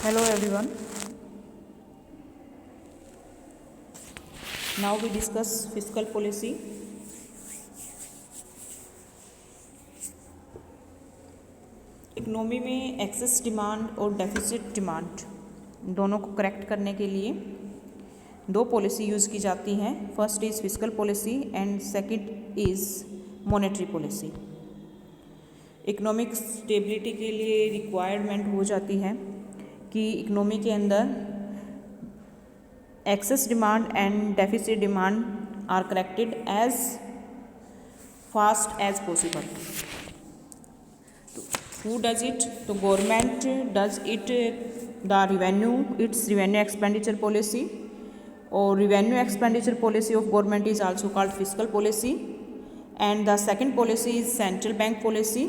Hello everyone. Now we discuss fiscal policy. Economy में access demand और deficit demand दोनों को करेक्ट करने के लिए दो पॉलिसी यूज़ की जाती हैं. First is fiscal policy and second is monetary policy. Economic stability के लिए रिक्वायरमेंट हो जाती है कि इकोनॉमी के अंदर excess demand and deficit demand are corrected as fast as possible. Who does it? तो government does it. The revenue, its revenue expenditure policy or revenue expenditure policy of government is also called fiscal policy. And the second policy is central bank policy.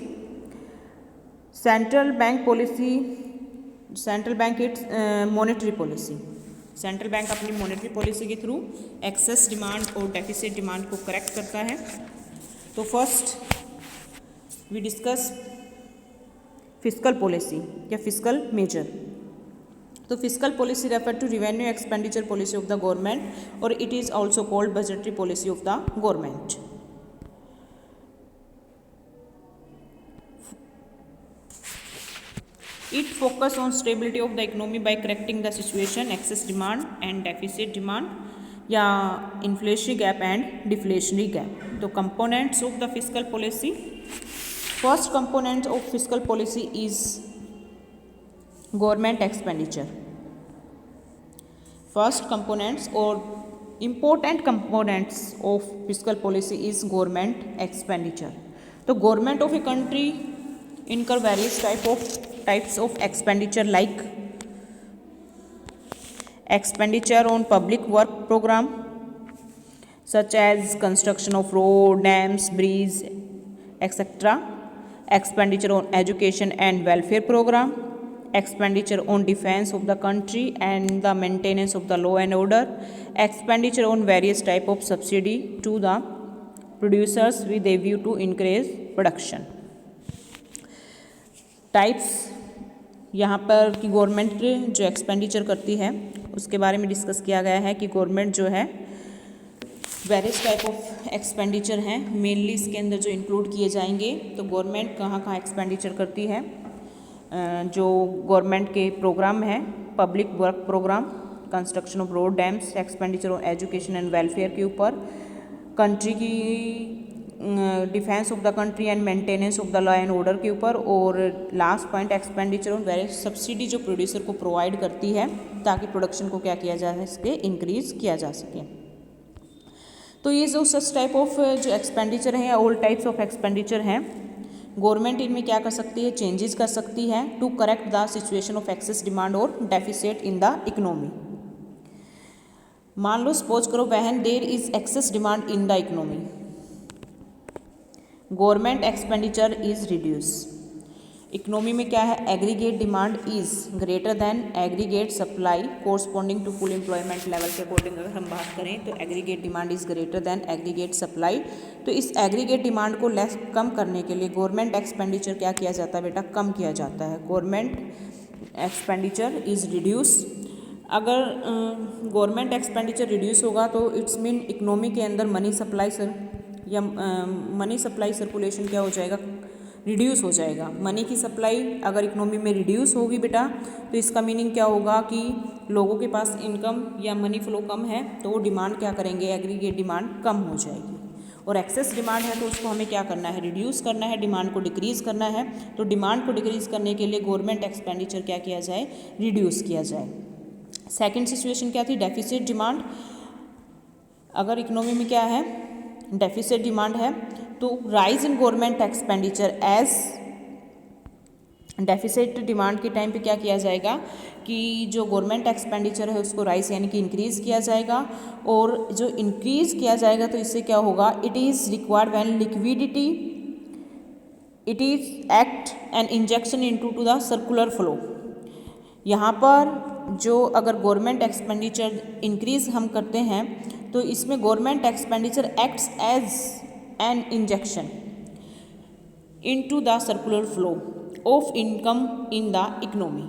Central bank policy, central bank its monetary policy. Central bank अपनी monetary policy के through excess demand और deficit demand को correct करता है. तो first we discuss fiscal policy या fiscal measure. तो fiscal policy refer to revenue expenditure policy of the government और it is also called budgetary policy of the government. It focus on stability of the economy by correcting the situation, excess demand and deficit demand या inflationary gap and deflationary gap. तो components of the fiscal policy. First component of fiscal policy is government expenditure. First components or important components of fiscal policy is government expenditure. तो government of a country incur various types of expenditure like expenditure on public work program such as construction of road, dams, bridges, etc. Expenditure on education and welfare program, expenditure on defense of the country and the maintenance of the law and order, expenditure on various type of subsidy to the producers with a view to increase production. Types यहाँ पर कि government जो expenditure करती है उसके बारे में discuss किया गया है कि गवर्नमेंट जो है वेरियस टाइप ऑफ एक्सपेंडिचर हैं मेनली इसके अंदर जो इंक्लूड किए जाएंगे. तो गवर्नमेंट कहाँ कहाँ एक्सपेंडिचर करती है. जो गवर्नमेंट के प्रोग्राम हैं public work programme, construction of road, dams, expenditure on education and welfare के ऊपर, कंट्री की defence of the country and maintenance of the law and order के ऊपर, और last point expenditure on various subsidy जो producer को provide करती है ताकि प्रोडक्शन को क्या किया जा सके, इंक्रीज किया जा सके. तो ये जो सच टाइप ऑफ जो एक्सपेंडिचर हैं, ऑल टाइप्स ऑफ एक्सपेंडिचर हैं, गवर्नमेंट इनमें क्या कर सकती है, चेंजेस कर सकती है to correct the situation of excess demand और डेफिसिट इन द इकोनॉमी. मान लो सपोज करो when there is excess demand in the economy, government expenditure is reduce. Economy में क्या है, aggregate demand is greater than aggregate supply corresponding to full employment level के according अगर हम बात करें तो aggregate demand is greater than aggregate supply. तो इस एग्रीगेट डिमांड को लेस कम करने के लिए गवर्नमेंट एक्सपेंडिचर क्या किया जाता है बेटा, कम किया जाता है. Government expenditure is reduce. अगर गवर्नमेंट एक्सपेंडिचर रिड्यूस होगा तो इट्स मीन इकोनॉमी के अंदर मनी सप्लाई या मनी सप्लाई सर्कुलेशन क्या हो जाएगा, रिड्यूस हो जाएगा. मनी की सप्लाई अगर इकोनॉमी में रिड्यूस होगी बेटा तो इसका मीनिंग क्या होगा कि लोगों के पास इनकम या मनी फ्लो कम है तो वो डिमांड क्या करेंगे, एग्रीगेट डिमांड कम हो जाएगी. और एक्सेस डिमांड है तो उसको हमें क्या करना है, रिड्यूस करना है, डिमांड को डिक्रीज़ करना है. तो डिमांड को डिक्रीज़ करने के लिए गवर्नमेंट एक्सपेंडिचर क्या किया जाए, रिड्यूस किया जाए. सेकेंड सिचुएशन क्या थी, डेफिसिट डिमांड. अगर इकोनॉमी में क्या है, डेफिसिट डिमांड है तो rise in government expenditure as deficit demand के टाइम पे क्या किया जाएगा कि जो गवर्नमेंट एक्सपेंडिचर है उसको राइज यानी कि इंक्रीज़ किया जाएगा. और जो इंक्रीज़ किया जाएगा तो इससे क्या होगा, it is required when liquidity it is act N injection into two the circular flow. यहाँ पर जो अगर गवर्नमेंट एक्सपेंडिचर इंक्रीज़ हम करते हैं तो इसमें government expenditure acts as an injection into the circular flow of income in the economy.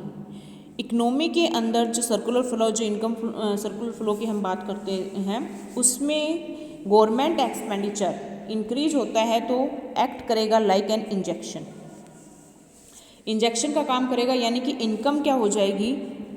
Economy के अंदर जो सर्कुलर फ्लो, जो इनकम सर्कुलर फ्लो की हम बात करते हैं, उसमें गवर्नमेंट एक्सपेंडिचर इंक्रीज होता है तो एक्ट करेगा लाइक एन इंजेक्शन। इंजेक्शन का काम करेगा, यानी कि इनकम क्या हो जाएगी,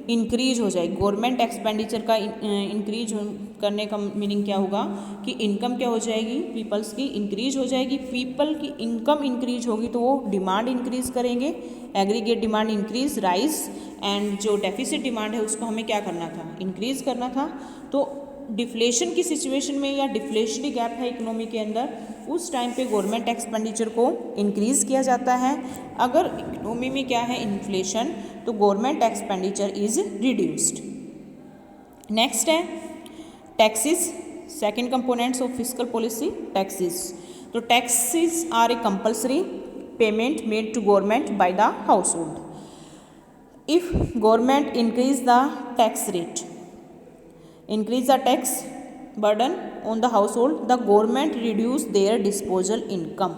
इंक्रीज हो जाएगी। गवर्नमेंट एक्सपेंडिचर का इंक्रीज करने का मीनिंग क्या होगा कि इनकम क्या हो जाएगी, पीपल्स की इंक्रीज हो जाएगी। पीपल की इनकम इंक्रीज होगी तो वो डिमांड इंक्रीज करेंगे, aggregate demand increase rise, and जो डेफिसिट डिमांड है उसको हमें क्या करना था, इंक्रीज करना था। तो डिफ्लेशन की सिचुएशन में या डिफ्लेशनरी गैप है इकोनॉमी के अंदर, उस टाइम पे गवर्नमेंट एक्सपेंडिचर को इंक्रीज किया जाता है। अगर इकोनॉमी में क्या है, इन्फ्लेशन, तो government expenditure is reduced. Next है taxes, second components of fiscal policy, taxes. तो taxes are a compulsory payment made to government by the household. If government increase the tax rate, increase the tax burden on the household, the government reduce their disposal income।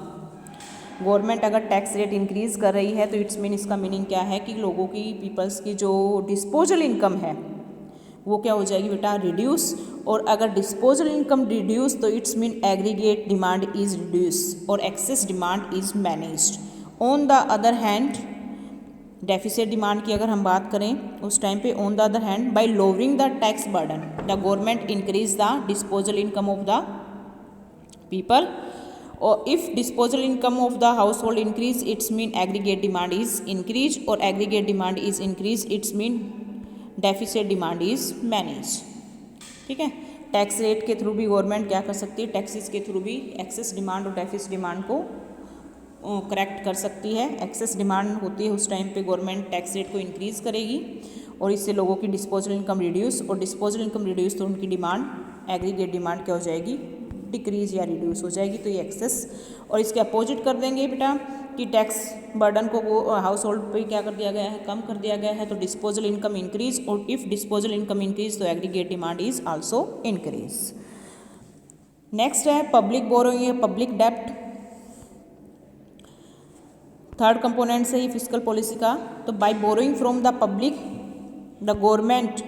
Government अगर tax rate increase कर रही है तो it's mean, इसका meaning क्या है कि लोगों की, पीपल्स की जो डिस्पोजल इनकम है वो क्या हो जाएगी बेटा, रिड्यूस। और अगर डिस्पोजल इनकम रिड्यूस तो it's mean aggregate demand is reduce और excess demand is managed. On the other hand, deficit demand की अगर हम बात करें उस टाइम पे, on the other hand by lowering the tax burden the government increase the disposal income of the people, और if disposal income of the household increase it's mean aggregate demand is increase, और aggregate demand is increase it's mean deficit demand is manage. ठीक है, tax rate के through भी government क्या कर सकती है, टैक्सेस के थ्रू भी एक्सेस डिमांड और डेफिसिट डिमांड को करेक्ट कर सकती है। एक्सेस डिमांड होती है उस टाइम पे गवर्नमेंट टैक्स रेट को इंक्रीज करेगी और इससे लोगों की डिस्पोजल इनकम रिड्यूस, और डिस्पोजल इनकम रिड्यूस तो उनकी डिमांड, एग्रीगेट डिमांड क्या हो जाएगी, डिक्रीज या रिड्यूस हो जाएगी। तो ये एक्सेस, और इसके अपोजिट कर देंगे बेटा कि टैक्स बर्डन को वो हाउस होल्ड पे क्या कर दिया गया है, कम कर दिया गया है, तो डिस्पोजल इनकम इंक्रीज, और इफ डिस्पोजल इनकम इंक्रीज तो aggregate demand is also increase. Next है पब्लिक बोरोइंग या पब्लिक डेप्ट, थर्ड कंपोनेंट से ही फिस्कल पॉलिसी का। तो by borrowing from the public the government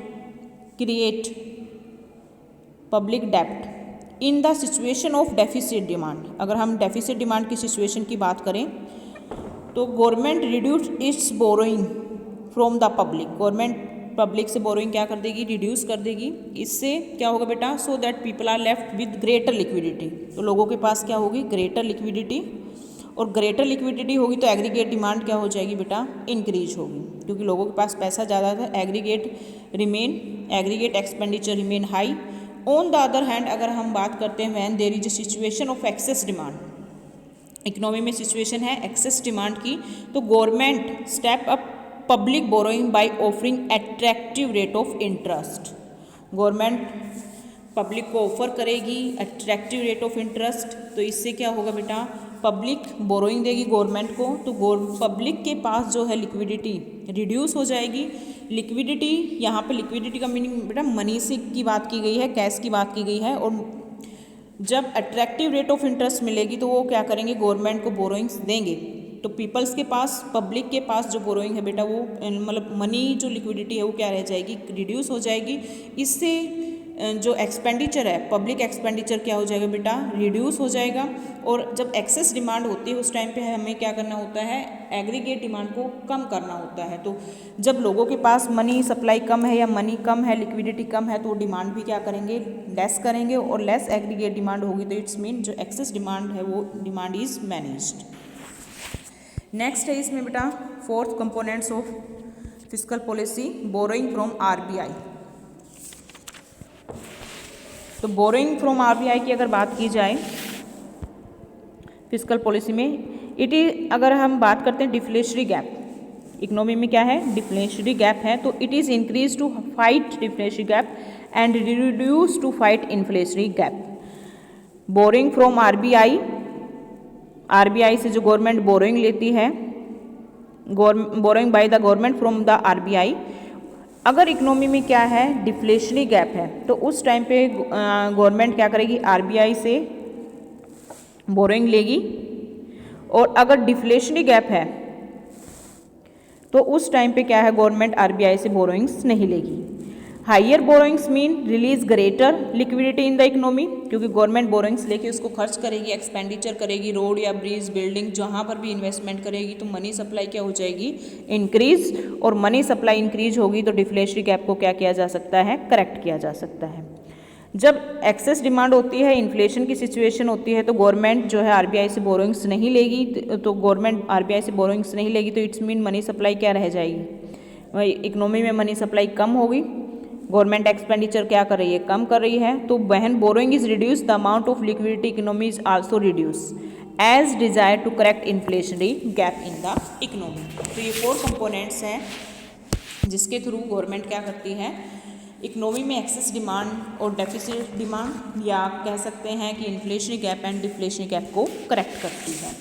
create public डेप्ट in the situation of deficit demand. अगर हम डेफिसिट डिमांड की सिचुएशन की बात करें तो government reduce it's borrowing from the public, government public से बोरोइंग क्या कर देगी, रिड्यूस कर देगी। इससे क्या होगा बेटा, so that people are left with greater liquidity, तो लोगों के पास क्या होगी, ग्रेटर लिक्विडिटी, और ग्रेटर लिक्विडिटी होगी तो एग्रीगेट डिमांड क्या हो जाएगी बेटा, इंक्रीज होगी, क्योंकि लोगों के पास पैसा ज़्यादा था। Aggregate expenditure remain high. On the other hand अगर हम बात करते हैं when there is a situation of excess demand, economy में सिचुएशन है एक्सेस डिमांड की, तो government step up public borrowing by offering attractive rate of interest. Government public को ऑफर करेगी एट्रैक्टिव रेट ऑफ इंटरेस्ट, तो इससे क्या होगा बेटा, पब्लिक बोरोइंग देगी गवर्नमेंट को, तो पब्लिक के पास जो है लिक्विडिटी रिड्यूस हो जाएगी। लिक्विडिटी, यहाँ पे लिक्विडिटी का मीनिंग बेटा मनी से की बात की गई है, कैश की बात की गई है, और जब अट्रैक्टिव रेट ऑफ इंटरेस्ट मिलेगी तो वो क्या करेंगे, गवर्नमेंट को बोरोइंग्स देंगे। तो पीपल्स के पास, पब्लिक के पास जो बोरोइंग है बेटा वो मतलब मनी जो लिक्विडिटी है वो क्या रह जाएगी, रिड्यूस हो जाएगी। इससे जो एक्सपेंडिचर है, पब्लिक एक्सपेंडिचर क्या हो जाएगा बेटा, रिड्यूस हो जाएगा। और जब एक्सेस डिमांड होती है उस टाइम पे हमें क्या करना होता है, एग्रीगेट डिमांड को कम करना होता है। तो जब लोगों के पास मनी सप्लाई कम है या मनी कम है, लिक्विडिटी कम है, तो वो डिमांड भी क्या करेंगे, लेस करेंगे, और लेस एग्रीगेट डिमांड होगी तो इट्स मीन जो एक्सेस डिमांड है वो डिमांड इज मैनेज्ड। नेक्स्ट है इसमें बेटा fourth components of fiscal policy, borrowing from RBI. तो बोरोइंग फ्रॉम आरबीआई की अगर बात की जाए फिस्कल पॉलिसी में, इट इज, अगर हम बात करते हैं डिफ्लेशनरी गैप, इकोनॉमी में क्या है, डिफ्लेशनरी गैप है, तो it is increase to fight deflationary gap and reduce to fight inflationary gap. Borrowing from RBI, RBI से जो गवर्नमेंट बोरोइंग लेती है, borrowing by the government from the RBI, अगर इकोनॉमी में क्या है, डिफ्लेशनरी गैप है, तो उस टाइम पे गवर्नमेंट क्या करेगी, आरबीआई से बोरोइंग लेगी। और अगर डिफ्लेशनरी गैप है तो उस टाइम पे क्या है, गवर्नमेंट आरबीआई से बोरोइंग्स नहीं लेगी। Higher borrowings mean release greater liquidity in the economy, क्योंकि गवर्नमेंट बोरोइंग्स लेके उसको खर्च करेगी, एक्सपेंडिचर करेगी, रोड या ब्रिज, बिल्डिंग, जहाँ पर भी इन्वेस्टमेंट करेगी, तो मनी सप्लाई क्या हो जाएगी, इंक्रीज। और मनी सप्लाई इंक्रीज होगी तो डिफ्लेशनरी गैप को क्या किया जा सकता है, करेक्ट किया जा सकता है। जब एक्सेस डिमांड होती है, इन्फ्लेशन की सिचुएशन होती है, तो गवर्नमेंट जो है आरबीआई से बोरोइंग्स नहीं लेगी। तो गवर्नमेंट आरबीआई से बोरोइंग्स नहीं लेगी तो इट्स मीन मनी सप्लाई क्या रह जाएगी, इकोनॉमी में मनी सप्लाई कम होगी। गवर्नमेंट एक्सपेंडिचर क्या कर रही है, कम कर रही है। तो when borrowing is reduce the amount of liquidity economy is also reduce as desire to correct inflationary gap in the economy. तो ये 4 कंपोनेंट्स हैं जिसके थ्रू गवर्नमेंट क्या करती है, इकोनॉमी में एक्सेस डिमांड और डेफिसिट डिमांड, या कह सकते हैं कि inflationary gap and deflationary gap को करेक्ट करती है।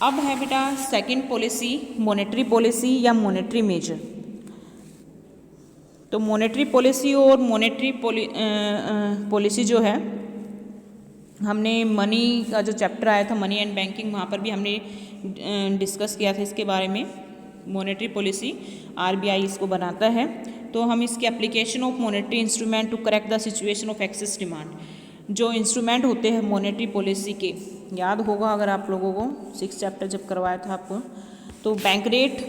अब है बेटा सेकंड पॉलिसी, मॉनेटरी पॉलिसी या मॉनेटरी मेजर। तो मॉनेटरी पॉलिसी और मॉनेटरी पॉलिसी जो है, हमने मनी का जो चैप्टर आया था, मनी एंड बैंकिंग, वहाँ पर भी हमने डिस्कस किया था इसके बारे में। मॉनेटरी पॉलिसी आरबीआई इसको बनाता है। तो हम इसके application of monetary instrument to correct the situation of excess demand, जो इंस्ट्रूमेंट होते हैं मॉनेटरी पॉलिसी के, याद होगा अगर आप लोगों को 6 चैप्टर जब करवाया था आपको। तो बैंक रेट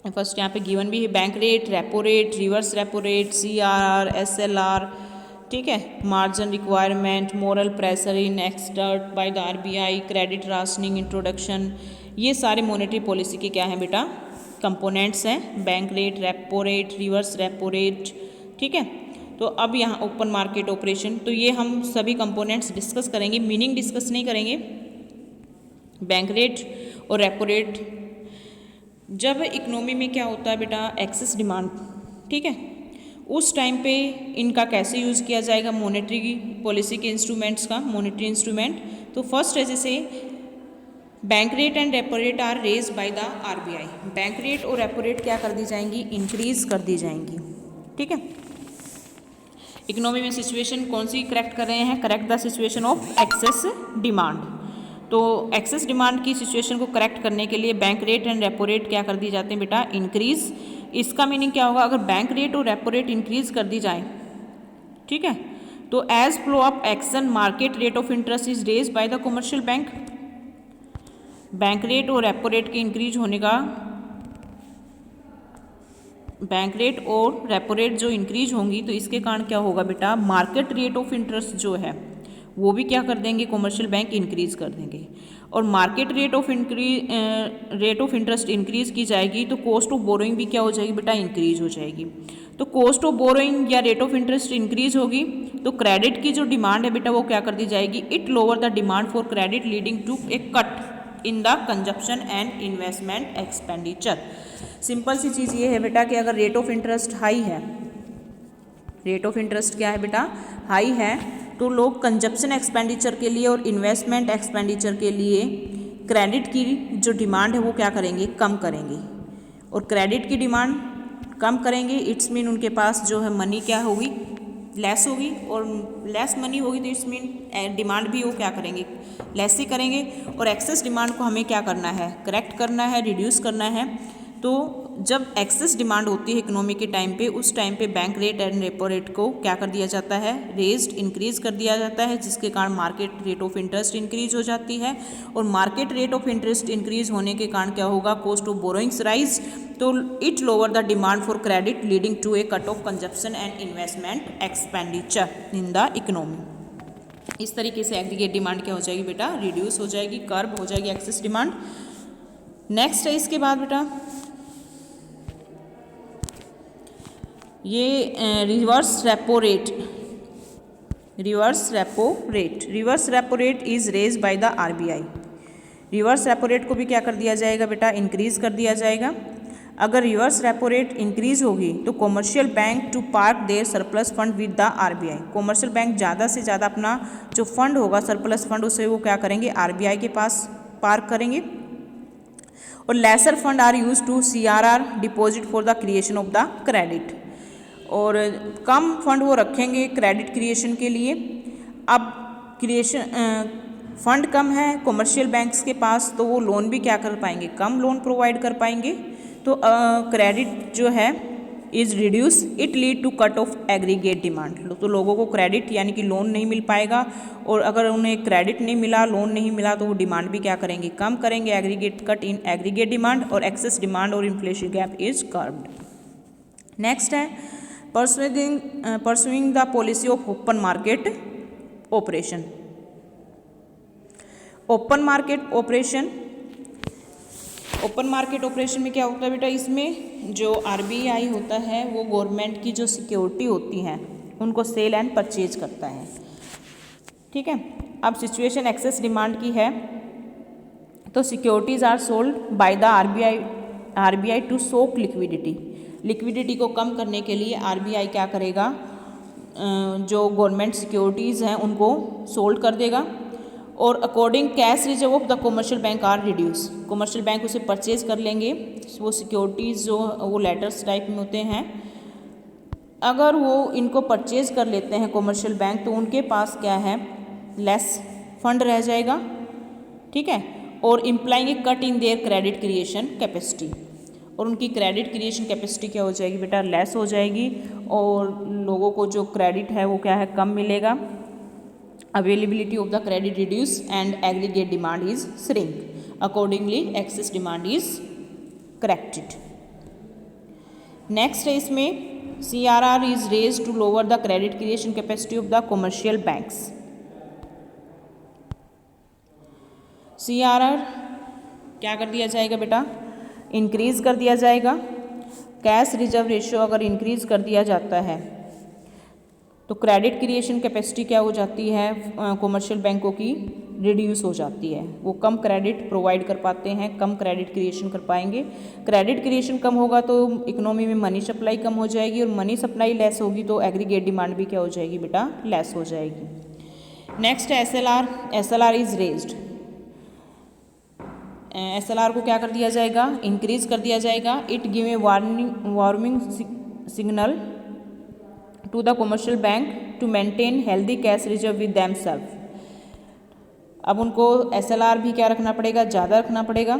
फर्स्ट यहाँ पे गिवन भी है, bank rate, repo rate, reverse repo rate, CRR, SLR, ठीक है, margin requirement, moral pressure in exert bye the RBI, credit rationing introduction, ये सारे मॉनेटरी पॉलिसी के क्या हैं बेटा, कंपोनेंट्स हैं। Bank rate, repo rate, reverse repo rate, ठीक है। तो अब यहाँ ओपन मार्केट ऑपरेशन, तो ये हम सभी कंपोनेंट्स डिस्कस करेंगे, मीनिंग डिस्कस नहीं करेंगे। बैंक रेट और रेपो रेट, जब इकोनॉमी में क्या होता है बेटा, एक्सेस डिमांड, ठीक है, उस टाइम पे इनका कैसे यूज़ किया जाएगा, मॉनेटरी पॉलिसी के इंस्ट्रूमेंट्स का, मॉनेटरी इंस्ट्रूमेंट। तो फर्स्ट है जैसे bank rate and repo rate are raise by the RBI, bank rate और रेपो रेट क्या कर दी जाएंगी, इंक्रीज कर दी जाएंगी, ठीक है। इकोनॉमी में सिचुएशन कौन सी करेक्ट कर रहे हैं, correct the situation of excess demand. तो एक्सेस डिमांड की सिचुएशन को करेक्ट करने के लिए bank rate and repo rate क्या कर दी जाते हैं बेटा, इंक्रीज। इसका मीनिंग क्या होगा, अगर बैंक रेट और रेपो रेट इंक्रीज कर दी जाए, ठीक है, तो as flow of action market rate of interest is raise by the commercial bank. Bank rate और रेपो रेट के इंक्रीज होने का, बैंक रेट और रेपो रेट जो इंक्रीज होंगी तो इसके कारण क्या होगा बेटा, मार्केट रेट ऑफ इंटरेस्ट जो है वो भी क्या कर देंगे, कमर्शियल बैंक इंक्रीज कर देंगे। और market rate of interest increase की जाएगी तो कॉस्ट ऑफ बोरोइंग भी क्या हो जाएगी बेटा, इंक्रीज हो जाएगी। तो कॉस्ट ऑफ बोरोइंग या रेट ऑफ इंटरेस्ट इंक्रीज होगी तो क्रेडिट की जो डिमांड है बेटा वो क्या कर दी जाएगी, it lower the demand for credit leading to a cut in the consumption and investment expenditure. Simple सी चीज़ ये है बेटा कि अगर रेट ऑफ इंटरेस्ट हाई है, रेट ऑफ इंटरेस्ट क्या है बेटा, हाई है, तो लोग कंजप्शन एक्सपेंडिचर के लिए और इन्वेस्टमेंट एक्सपेंडिचर के लिए क्रेडिट की जो डिमांड है वो क्या करेंगे, कम करेंगे। और क्रेडिट की डिमांड कम करेंगे, इट्स मीन उनके पास जो है मनी क्या होगी, लेस होगी, और लेस मनी होगी तो इट्स मीन डिमांड भी वो क्या करेंगे, लेस ही करेंगे। और एक्सेस डिमांड को हमें क्या करना है, करेक्ट करना है, रिड्यूस करना है। तो जब एक्सेस डिमांड होती है इकोनॉमी के टाइम पे, उस टाइम पे bank rate and repo rate को क्या कर दिया जाता है, रेज्ड, इंक्रीज कर दिया जाता है, जिसके कारण market rate of interest increase हो जाती है। और market rate of interest increase होने के कारण क्या होगा, कॉस्ट ऑफ बोरोइंग्स राइज, तो it lower the demand for credit leading to a cut of consumption and investment expenditure in the economy. इस तरीके से एग्रीगेट डिमांड क्या हो जाएगी बेटा, रिड्यूस हो जाएगी, कर्ब हो जाएगी एक्सेस डिमांड। नेक्स्ट है इसके बाद बेटा ये reverse repo rate, reverse repo rate, reverse repo rate is raise by the RBI. Reverse repo rate को भी क्या कर दिया जाएगा बेटा, इंक्रीज कर दिया जाएगा। अगर रिवर्स रेपो रेट इंक्रीज होगी तो commercial bank to park their surplus fund with the RBI, commercial bank ज़्यादा से ज़्यादा अपना जो फंड होगा, सरप्लस फंड, उसे वो क्या करेंगे, आरबीआई के पास पार्क करेंगे। और lesser fund are use to CRR deposit for the creation of the credit, और कम फंड वो रखेंगे क्रेडिट क्रिएशन के लिए। अब क्रिएशन फंड कम है कॉमर्शियल बैंक्स के पास, तो वो लोन भी क्या कर पाएंगे, कम लोन प्रोवाइड कर पाएंगे। तो क्रेडिट जो है is reduce, it lead to cut of aggregate demand. तो लोगों को क्रेडिट यानी कि लोन नहीं मिल पाएगा, और अगर उन्हें क्रेडिट नहीं मिला, लोन नहीं मिला, तो वो डिमांड भी क्या करेंगे, कम करेंगे। Aggregate cut in aggregate demand और एक्सेस डिमांड और inflation gap is curbed. Next है pursuing the policy of open market operation. Open market operation में क्या होता है बेटा, इसमें जो आरबीआई होता है वो गवर्नमेंट की जो सिक्योरिटी होती हैं उनको सेल एंड परचेज करता है। ठीक है, अब सिचुएशन एक्सेस डिमांड की है, तो securities are sold by the RBI to soak liquidity को कम करने के लिए आरबीआई क्या करेगा, जो गवर्नमेंट सिक्योरिटीज़ हैं उनको सोल्ड कर देगा। और according cash reserve of the commercial bank are reduce, commercial bank उसे परचेज कर लेंगे। वो सिक्योरिटीज़ जो वो लेटर्स टाइप में होते हैं, अगर वो इनको परचेज कर लेते हैं कॉमर्शियल बैंक, तो उनके पास क्या है, लेस फंड रह जाएगा। ठीक है, और implying A cut in their credit creation capacity, और उनकी क्रेडिट क्रिएशन कैपेसिटी क्या हो जाएगी बेटा, लेस हो जाएगी, और लोगों को जो क्रेडिट है वो क्या है, कम मिलेगा। Availability of the credit reduce and aggregate demand is shrink, accordingly excess demand is corrected. Next है इसमें CRR is raise to lower the credit creation capacity of the commercial banks. CRR क्या कर दिया जाएगा बेटा, इंक्रीज कर दिया जाएगा। कैश रिजर्व रेशियो अगर इंक्रीज कर दिया जाता है तो क्रेडिट क्रिएशन कैपेसिटी क्या हो जाती है, कॉमर्शियल बैंकों की रिड्यूस हो जाती है। वो कम क्रेडिट प्रोवाइड कर पाते हैं, कम क्रेडिट क्रिएशन कर पाएंगे। क्रेडिट क्रिएशन कम होगा तो इकोनॉमी में मनी सप्लाई कम हो जाएगी, और मनी सप्लाई लेस होगी तो एग्रीगेट डिमांड भी क्या हो जाएगी बेटा, लेस हो जाएगी। नेक्स्ट है SLR इज रेज्ड। SLR को क्या कर दिया जाएगा, इंक्रीज कर दिया जाएगा। It give a warning signal to the commercial bank to maintain healthy cash reserve with them self. अब उनको SLR भी क्या रखना पड़ेगा, ज़्यादा रखना पड़ेगा।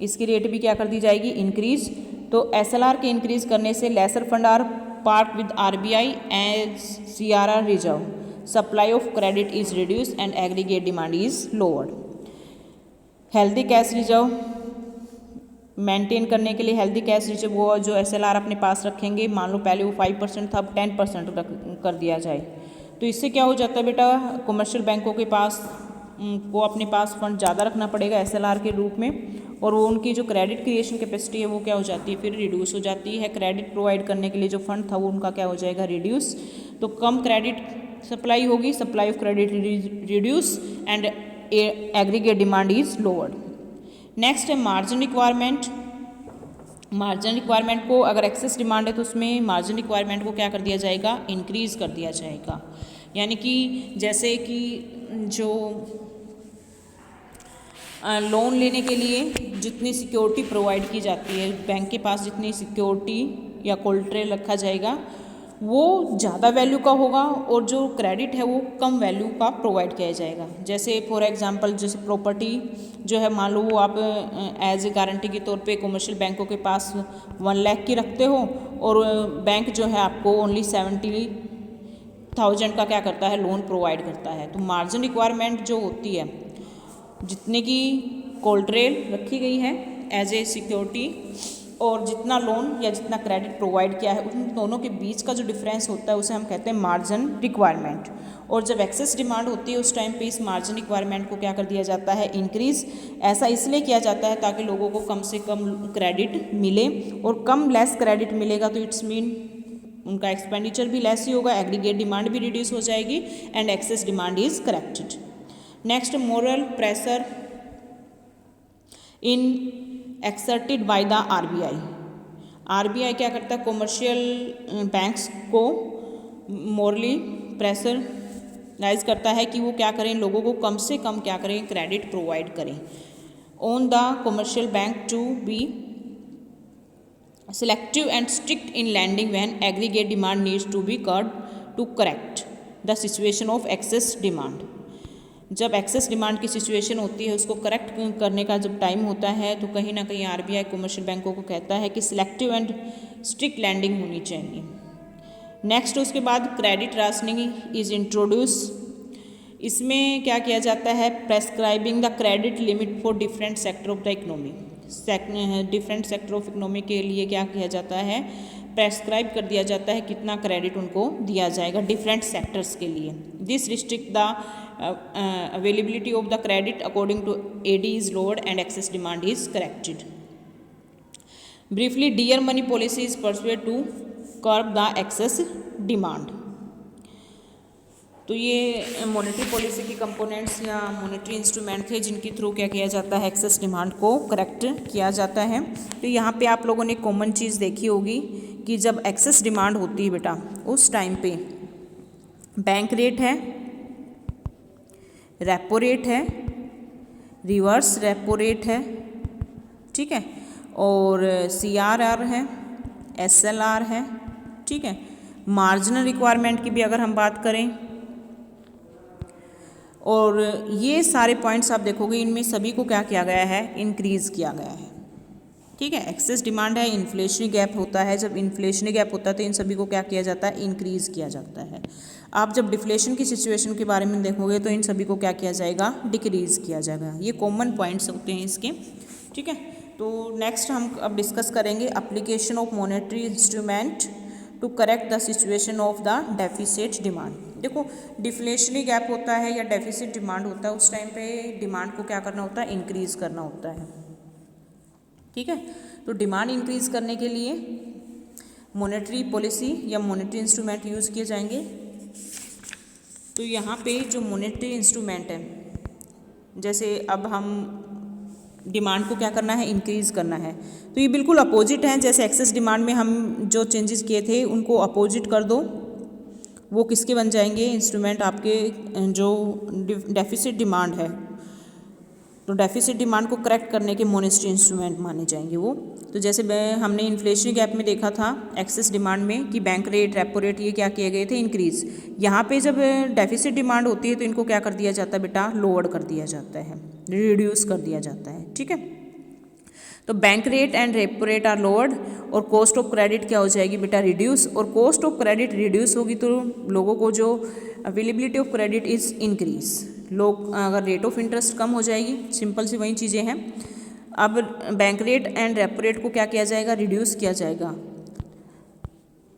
इसकी रेट भी क्या कर दी जाएगी, इंक्रीज। तो SLR के इंक्रीज करने से lesser fund are park with RBI as CRR reserve, supply of credit is reduce and aggregate demand is lowered. Healthy cash reserve maintain करने के लिए हेल्दी कैश रिजर्व वो जो SLR अपने पास रखेंगे, मान लो पहले वो 5% था, अब 10% कर दिया जाए, तो इससे क्या हो जाता है बेटा, कॉमर्शियल बैंकों के पास को अपने पास फंड ज़्यादा रखना पड़ेगा SLR के रूप में, और वो उनकी जो क्रेडिट क्रिएशन कैपेसिटी है वो क्या हो जाती है, फिर रिड्यूस हो जाती है। क्रेडिट प्रोवाइड करने के लिए जो फंड था वो उनका क्या हो जाएगा, रिड्यूस। तो कम क्रेडिट सप्लाई होगी, supply of credit reduce and aggregate demand is lowered. Next है मार्जिन रिक्वायरमेंट। मार्जिन रिक्वायरमेंट को अगर एक्सेस डिमांड है तो उसमें मार्जिन रिक्वायरमेंट को क्या कर दिया जाएगा, इंक्रीज कर दिया जाएगा। यानी कि जैसे कि जो लोन लेने के लिए जितनी सिक्योरिटी प्रोवाइड की जाती है, बैंक के पास जितनी सिक्योरिटी या कोलेटरल रखा जाएगा वो ज़्यादा वैल्यू का होगा, और जो क्रेडिट है वो कम वैल्यू का प्रोवाइड किया जाएगा। जैसे फॉर एग्जांपल जैसे प्रॉपर्टी जो है, मान लो वो आप एज ए गारंटी के तौर पे कमर्शियल बैंकों के पास 1 लाख की रखते हो, और बैंक जो है आपको ओनली 70,000 का क्या करता है, लोन प्रोवाइड करता है। तो मार्जिन रिक्वायरमेंट जो होती है, जितने की कोलेटरल रखी गई है एज ए सिक्योरिटी और जितना लोन या जितना क्रेडिट प्रोवाइड किया है, उन दोनों के बीच का जो डिफरेंस होता है उसे हम कहते हैं मार्जिन रिक्वायरमेंट। और जब एक्सेस डिमांड होती है उस टाइम पे इस मार्जिन रिक्वायरमेंट को क्या कर दिया जाता है, इंक्रीज। ऐसा इसलिए किया जाता है ताकि लोगों को कम से कम क्रेडिट मिले, और कम लेस क्रेडिट मिलेगा तो इट्स मीन उनका एक्सपेंडिचर भी लेस ही होगा, एग्रीगेट डिमांड भी रिड्यूस हो जाएगी and excess demand is corrected. Next, moral pressure in exerted by the RBI। RBI क्या करता है, कॉमर्शियल बैंक्स को मोरली प्रेशराइज करता है कि वो क्या करें, लोगों को कम से कम क्या करें, क्रेडिट प्रोवाइड करें। On the commercial bank to be selective and strict in lending when aggregate demand needs to be curbed to correct the situation of excess demand। जब एक्सेस डिमांड की सिचुएशन होती है उसको करेक्ट करने का जब time होता है तो कहीं ना कहीं आरबीआई कमर्शियल बैंकों को कहता है कि सिलेक्टिव एंड स्ट्रिक्ट लैंडिंग होनी चाहिए। नेक्स्ट उसके बाद क्रेडिट राशनिंग इज इंट्रोड्यूस। इसमें क्या किया जाता है, prescribing the credit limit for different sector of the economy. Different sector of economy के लिए क्या किया जाता है, प्रेस्क्राइब कर दिया जाता है कितना क्रेडिट उनको दिया जाएगा डिफरेंट सेक्टर्स के लिए। This restrict the availability of the credit according to AD is lowered and excess demand is corrected. Briefly, dear money policy is pursued to curb the excess demand. तो ये monetary policy की components या monetary instrument थे जिनके through क्या किया जाता है, एक्सेस डिमांड को करेक्ट किया जाता है। तो यहाँ पे आप लोगों ने कॉमन चीज़ देखी होगी कि जब एक्सेस डिमांड होती है बेटा उस टाइम पे बैंक रेट है, रेपो रेट है, रिवर्स रेपो रेट है, ठीक है, और CRR है, SLR है, ठीक है। मार्जिनल रिक्वायरमेंट की भी अगर हम बात करें, और ये सारे पॉइंट्स आप देखोगे इनमें सभी को क्या किया गया है, इंक्रीज़ किया गया है, ठीक है। एक्सेस डिमांड है, इन्फ्लेशनरी गैप होता है, जब इन्फ्लेशनरी गैप होता है तो इन सभी को क्या किया जाता है, इंक्रीज़ किया जाता है। आप जब डिफ्लेशन की सिचुएशन के बारे में देखोगे तो इन सभी को क्या किया जाएगा, डिक्रीज़ किया जाएगा। ये कॉमन पॉइंट्स होते हैं इसके, ठीक है। तो नेक्स्ट हम अब डिस्कस करेंगे application of monetary instrument to correct the situation of the deficit demand. देखो, डिफ्लेशनरी गैप होता है या डेफिसिट डिमांड होता है, उस टाइम पे डिमांड को क्या करना होता है, इंक्रीज़ करना होता है, ठीक है। तो डिमांड इंक्रीज़ करने के लिए मॉनेटरी पॉलिसी या मॉनेटरी इंस्ट्रूमेंट यूज़ किए जाएंगे। तो यहाँ पे जो मॉनेटरी इंस्ट्रूमेंट है, जैसे अब हम डिमांड को क्या करना है, इंक्रीज़ करना है, तो ये बिल्कुल अपोजिट है। जैसे एक्सेस डिमांड में हम जो चेंजेस किए थे उनको अपोजिट कर दो, वो किसके बन जाएंगे, इंस्ट्रूमेंट आपके जो डेफिसिट डिमांड है, तो डेफिसिट डिमांड को करेक्ट करने के मॉनेटरी इंस्ट्रूमेंट माने जाएंगे वो। तो जैसे हमने इन्फ्लेशनरी गैप में देखा था एक्सेस डिमांड में कि बैंक रेट, रेपो रेट ये क्या किए गए थे, इंक्रीज़। यहाँ पे जब डेफिसिट डिमांड होती है तो इनको क्या कर दिया जाता है बेटा, लोअर कर दिया जाता है, रिड्यूस कर दिया जाता है, ठीक है। तो bank rate and repo rate are lowered और कॉस्ट ऑफ क्रेडिट क्या हो जाएगी बेटा, रिड्यूस। और कॉस्ट ऑफ क्रेडिट रिड्यूस होगी तो लोगों को जो availability of credit is increase. लोग अगर रेट ऑफ इंटरेस्ट कम हो जाएगी, सिंपल सी वही चीज़ें हैं। अब bank rate and repo rate को क्या किया जाएगा, रिड्यूस किया जाएगा।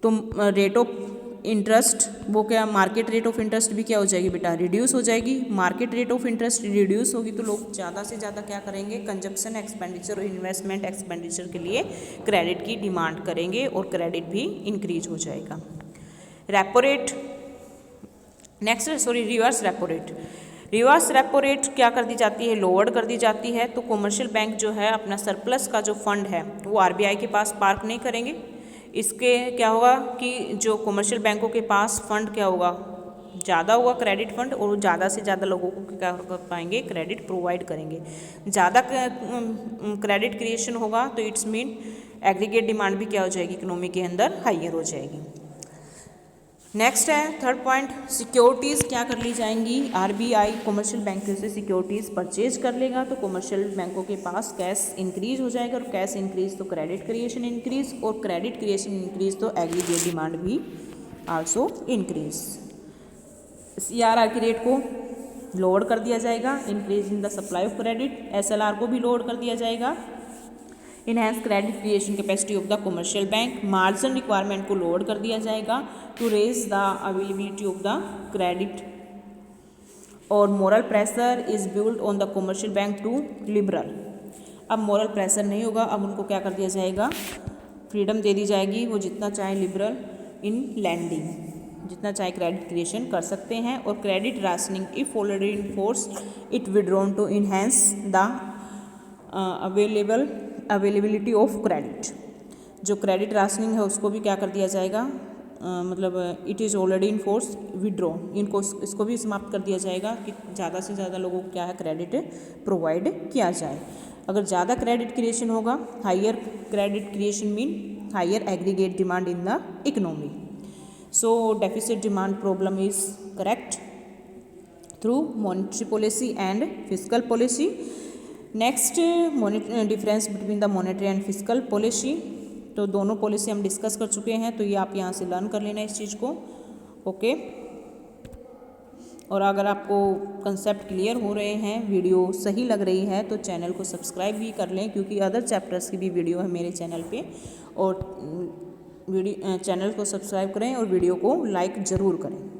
तो रेट ऑफ इंटरेस्ट वो क्या, मार्केट रेट ऑफ इंटरेस्ट भी क्या हो जाएगी बेटा, रिड्यूस हो जाएगी। Market rate of interest reduce होगी तो लोग ज़्यादा से ज़्यादा क्या करेंगे, कंजप्शन एक्सपेंडिचर और इन्वेस्टमेंट एक्सपेंडिचर के लिए क्रेडिट की डिमांड करेंगे और क्रेडिट भी इंक्रीज हो जाएगा। Repo rate next, reverse repo rate. Reverse repo rate क्या कर दी जाती है, लोअर्ड कर दी जाती है। तो कमर्शियल बैंक जो है अपना सरप्लस का जो फंड है वो आरबीआई के पास पार्क नहीं करेंगे। इसके क्या होगा कि जो कमर्शियल बैंकों के पास फंड क्या होगा, ज़्यादा होगा क्रेडिट फंड, और ज़्यादा से ज़्यादा लोगों को क्या कर पाएंगे, क्रेडिट प्रोवाइड करेंगे। ज़्यादा क्रेडिट क्रिएशन होगा तो इट्स मीन एग्रीगेट डिमांड भी क्या हो जाएगी, इकोनॉमी के अंदर हाइयर हो जाएगी। नेक्स्ट है थर्ड पॉइंट, सिक्योरिटीज़ क्या कर ली जाएंगी, आरबीआई कमर्शियल बैंकों से सिक्योरिटीज़ परचेज कर लेगा तो कमर्शियल बैंकों के पास कैश इंक्रीज हो जाएगा, और कैश इंक्रीज तो क्रेडिट क्रिएशन इंक्रीज, और क्रेडिट क्रिएशन इंक्रीज तो एग्रीगेट डिमांड भी आल्सो इंक्रीज। CRR की रेट को लोअर कर दिया जाएगा, increase in the supply of credit. SLR को भी लोअर कर दिया जाएगा, enhance credit creation capacity of the commercial bank. Margin requirement को लोअर कर दिया जाएगा to raise the availability of the credit. और moral pressure is build on the commercial bank to liberal. अब मोरल प्रेशर नहीं होगा, अब उनको क्या कर दिया जाएगा, फ्रीडम दे दी जाएगी, वो जितना चाहे लिबरल इन लैंडिंग, जितना चाहे क्रेडिट क्रिएशन कर सकते हैं। और credit rationing if already in force it withdrawn to enhance the availability of credit. जो क्रेडिट राशनिंग है उसको भी क्या कर दिया जाएगा, मतलब it is already in force withdraw, इनको इसको भी समाप्त कर दिया जाएगा कि ज़्यादा से ज़्यादा लोगों को क्या है, क्रेडिट प्रोवाइड किया जाए। अगर ज़्यादा क्रेडिट क्रिएशन होगा, higher credit creation mean higher aggregate demand in the economy. So deficit demand problem is correct. Through monetary policy and physical policy. Next difference between the monetary and physical policy, तो दोनों policy हम discuss कर चुके हैं, तो ये आप यहाँ से लर्न कर लेना इस चीज़ को। ओके, और अगर आपको कंसेप्ट क्लियर हो रहे हैं, वीडियो सही लग रही है, तो चैनल को सब्सक्राइब भी कर लें, क्योंकि अदर चैप्टर्स की भी वीडियो है मेरे चैनल पे। और चैनल को सब्सक्राइब करें और वीडियो को लाइक ज़रूर करें।